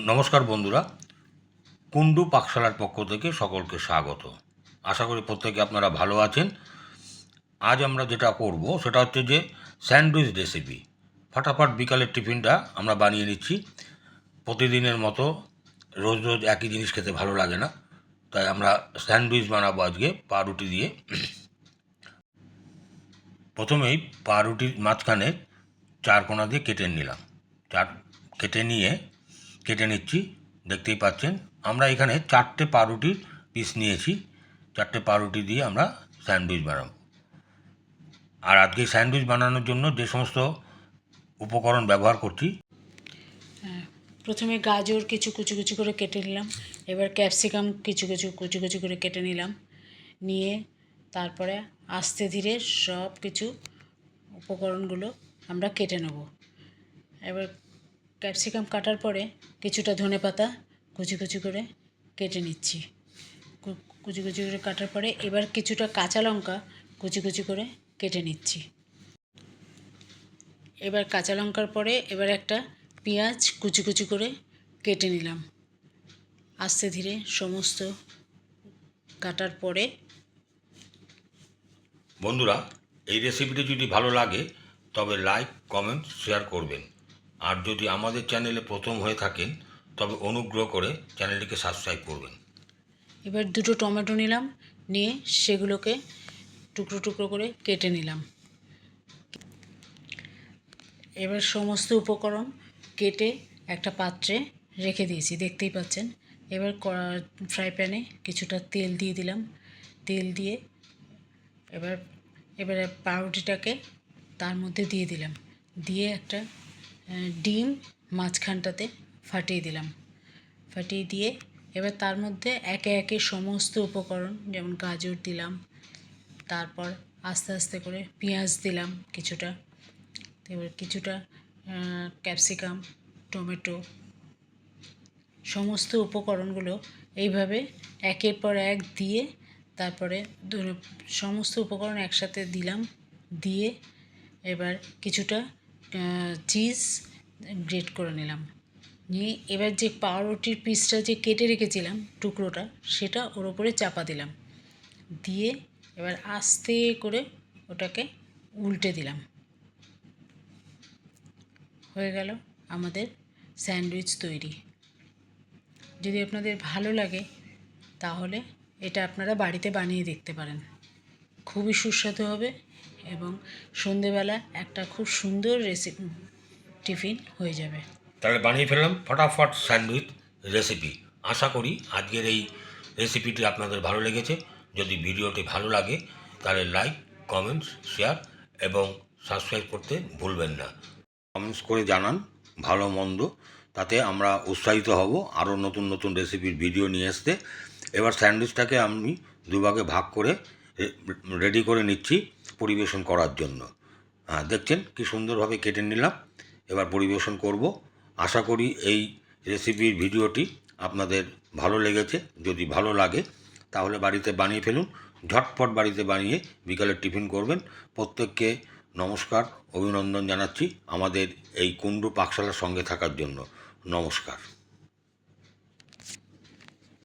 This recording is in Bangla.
নমস্কার বন্ধুরা, কুন্ডু পাকশালার পক্ষ থেকে সকলকে স্বাগত। আশা করি প্রত্যেকে আপনারা ভালো আছেন। আজ আমরা যেটা করব সেটা হচ্ছে যে স্যান্ডউইচ রেসিপি। ফটাফট বিকালের টিফিনটা আমরা বানিয়ে নিচ্ছি। প্রতিদিনের মতো রোজ রোজ একই জিনিস খেতে ভালো লাগে না, তাই আমরা স্যান্ডউইচ বানাবো আজকে পাউরুটি দিয়ে। প্রথমেই পাউরুটির মাঝখানে চার কোণা দিয়ে কেটে নিচ্ছি। দেখতেই পাচ্ছেন আমরা এখানে 4টে পাউরুটির পিস নিয়েছি। 4টে পাউরুটি দিয়ে আমরা স্যান্ডউইচ বানাবো। আর আজকে স্যান্ডউইচ বানানোর জন্য যে সমস্ত উপকরণ ব্যবহার করছি, প্রথমে গাজর কিছু কুচি কুচি করে কেটে নিলাম। এবার ক্যাপসিকাম কিছু কুচি কুচি করে কেটে নিলাম। নিয়ে তারপরে আস্তে ধীরে সব কিছু উপকরণগুলো আমরা কেটে নেব। এবার ক্যাপসিকাম কাটার পরে কিছুটা ধনেপাতা কুচি কুচি করে কেটে নিচ্ছি। কুচি কুচি করে কাটার পরে এবার কিছুটা কাঁচা লঙ্কা কুচি কুচি করে কেটে নিচ্ছি। এবার কাঁচা লঙ্কার পরে এবার একটা পেঁয়াজ কুচি কুচি করে কেটে নিলাম। আস্তে ধীরে সমস্ত কাটার পরে বন্ধুরা এই রেসিপিটি যদি ভালো লাগে তবে লাইক, কমেন্ট, শেয়ার করবেন। আর যদি আমাদের চ্যানেলে প্রথম হয়ে থাকেন তবে অনুগ্রহ করে চ্যানেলটিকে সাবস্ক্রাইব করবেন। এবার দুটো টমেটো নিলাম, নিয়ে সেগুলোকে টুকরো টুকরো করে কেটে নিলাম। এবার সমস্ত উপকরণ কেটে একটা পাত্রে রেখে দিয়েছি, দেখতেই পাচ্ছেন। এবার ফ্রাই প্যানে কিছুটা তেল দিয়ে দিলাম। তেল দিয়ে এবারে পাউরুটিটাকে তার মধ্যে দিয়ে দিলাম। দিয়ে একটা ডিম মাঝখানটাতে ফাটিয়ে দিলাম। ফাটিয়ে দিয়ে এবার তার মধ্যে একে একে সমস্ত উপকরণ, যেমন গাজর দিলাম, তারপর আস্তে আস্তে করে পেঁয়াজ দিলাম কিছুটা, এবার কিছুটা ক্যাপসিকাম, টমেটো, সমস্ত উপকরণগুলো এইভাবে একের পর এক দিয়ে তারপরে সমস্ত উপকরণ একসাথে দিলাম। দিয়ে এবার কিছুটা চিজ গ্রেট করে নিলাম। নিয়ে এবার যে পাউরুটির পিসটা যে কেটে রেখেছিলাম টুকরোটা, সেটা ওর ওপরে চাপা দিলাম। দিয়ে এবার আস্তে করে ওটাকে উল্টে দিলাম। হয়ে গেল আমাদের স্যান্ডউইচ তৈরি। যদি আপনাদের ভালো লাগে তাহলে এটা আপনারা বাড়িতে বানিয়ে দেখতে পারেন। খুবই সুস্বাদু হবে এবং সন্ধেবেলা একটা খুব সুন্দর টিফিন হয়ে যাবে। তাহলে বানিয়ে ফেললাম ফটাফট স্যান্ডউইচ রেসিপি। আশা করি আজকের এই রেসিপিটি আপনাদের ভালো লেগেছে। যদি ভিডিওটি ভালো লাগে তাহলে লাইক, কমেন্টস, শেয়ার এবং সাবস্ক্রাইব করতে ভুলবেন না। কমেন্টস করে জানান ভালো মন্দ, তাতে আমরা উৎসাহিত হব আরও নতুন নতুন রেসিপির ভিডিও নিয়ে আসতে। এবার স্যান্ডউইচটাকে আমি দুভাগে ভাগ করে রেডি করে নিচ্ছি পরিবেশন করার জন্য। দেখছেন কি সুন্দরভাবে কেটে নিলাম। এবার পরিবেশন করব। আশা করি এই রেসিপির ভিডিওটি আপনাদের ভালো লেগেছে। যদি ভালো লাগে তাহলে বাড়িতে বানিয়ে ফেলুন। ঝটপট বাড়িতে বানিয়ে বিকালের টিফিন করবেন। প্রত্যেককে নমস্কার, অভিনন্দন জানাচ্ছি আমাদের এই কুন্ডু পাকশালার সঙ্গে থাকার জন্য। নমস্কার।